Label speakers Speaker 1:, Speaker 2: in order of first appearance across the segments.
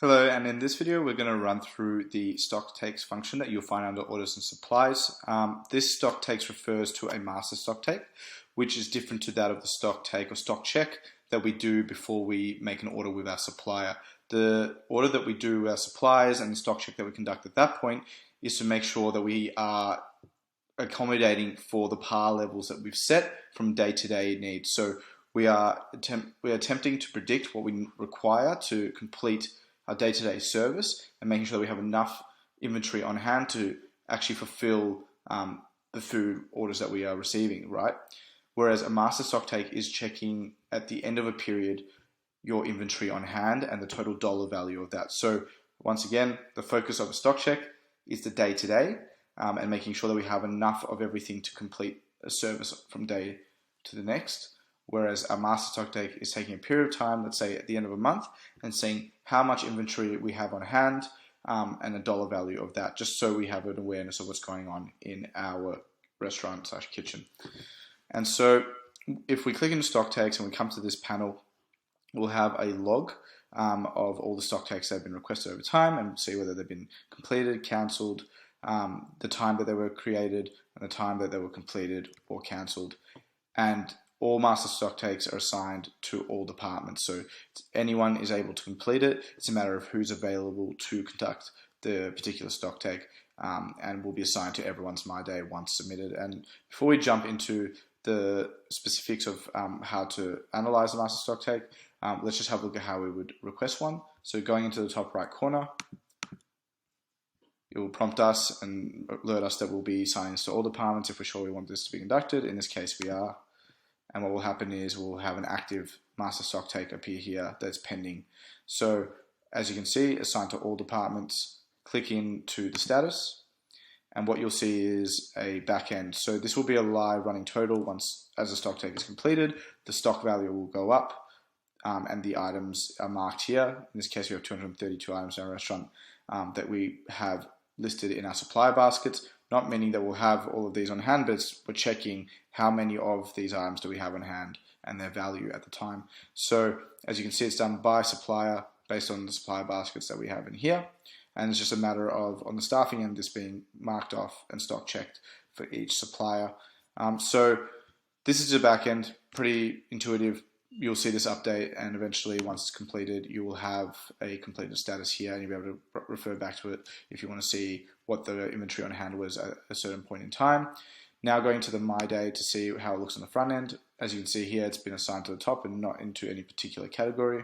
Speaker 1: Hello, and in this video we're going to run through the stock takes function that you'll find under orders and supplies. This stock takes refers to a master stock take, which is different to that of the stock take or stock check that we do before we make an order with our supplier. The order that we do with our suppliers and the stock check that we conduct at that point is to make sure that we are accommodating for the par levels that we've set from day-to-day needs. So we are attempting to predict what we require to complete our day-to-day service and making sure that we have enough inventory on hand to actually fulfill the food orders that we are receiving, right? Whereas a master stock take is checking at the end of a period your inventory on hand and the total dollar value of that. So once again, the focus of a stock check is the day-to-day and making sure that we have enough of everything to complete a service from day to the next. Whereas a master stock take is taking a period of time, let's say at the end of a month, and seeing how much inventory we have on hand and the dollar value of that, just so we have an awareness of what's going on in our restaurant / kitchen. And so if we click into stock takes and we come to this panel, we'll have a log of all the stock takes that have been requested over time and see whether they've been completed, cancelled, the time that they were created, and the time that they were completed or cancelled. And all master stock takes are assigned to all departments, so anyone is able to complete it. It's a matter of who's available to conduct the particular stock take, and will be assigned to everyone's My Day once submitted. And before we jump into the specifics of how to analyze a master stock take, let's just have a look at how we would request one. So going into the top right corner, it will prompt us and alert us that we'll be assigning this to all departments if we're sure we want this to be conducted. In this case, we are. And what will happen is we'll have an active master stock take appear here that's pending. So as you can see, assigned to all departments, click into the status, and what you'll see is a back end. So this will be a live running total. Once as the stock take is completed, the stock value will go up, and the items are marked here. In this case, we have 232 items in our restaurant that we have listed in our supply baskets. Not many that will have all of these on hand, but we're checking how many of these items do we have on hand and their value at the time. So as you can see, it's done by supplier based on the supplier baskets that we have in here. And it's just a matter of, on the staffing end, this being marked off and stock checked for each supplier. So this is the back end, pretty intuitive. You'll see this update, and eventually once it's completed, you will have a completed status here, and you'll be able to refer back to it if you want to see what the inventory on hand was at a certain point in time. Now going to the My Day to see how it looks on the front end. As you can see here, it's been assigned to the top and not into any particular category.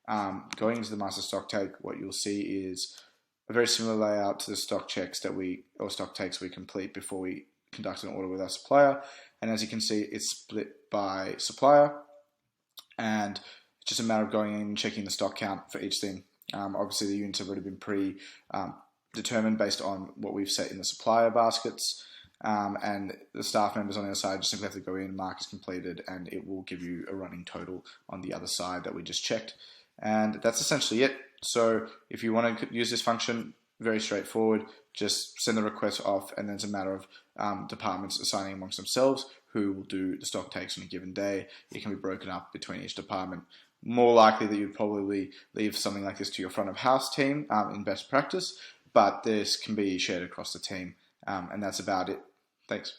Speaker 1: Going into the master stock take, what you'll see is a very similar layout to the stock checks or stock takes we complete before we conduct an order with our supplier. And as you can see, it's split by supplier. And it's just a matter of going in and checking the stock count for each thing. Obviously, the units have already been determined based on what we've set in the supplier baskets. And the staff members on the other side just simply have to go in, mark as completed, and it will give you a running total on the other side that we just checked. And that's essentially it. So if you want to use this function, very straightforward. Just send the request off, and then it's a matter of departments assigning amongst themselves who will do the stock takes on a given day. It can be broken up between each department. More likely that you'd probably leave something like this to your front of house team in best practice, but this can be shared across the team, and that's about it. Thanks.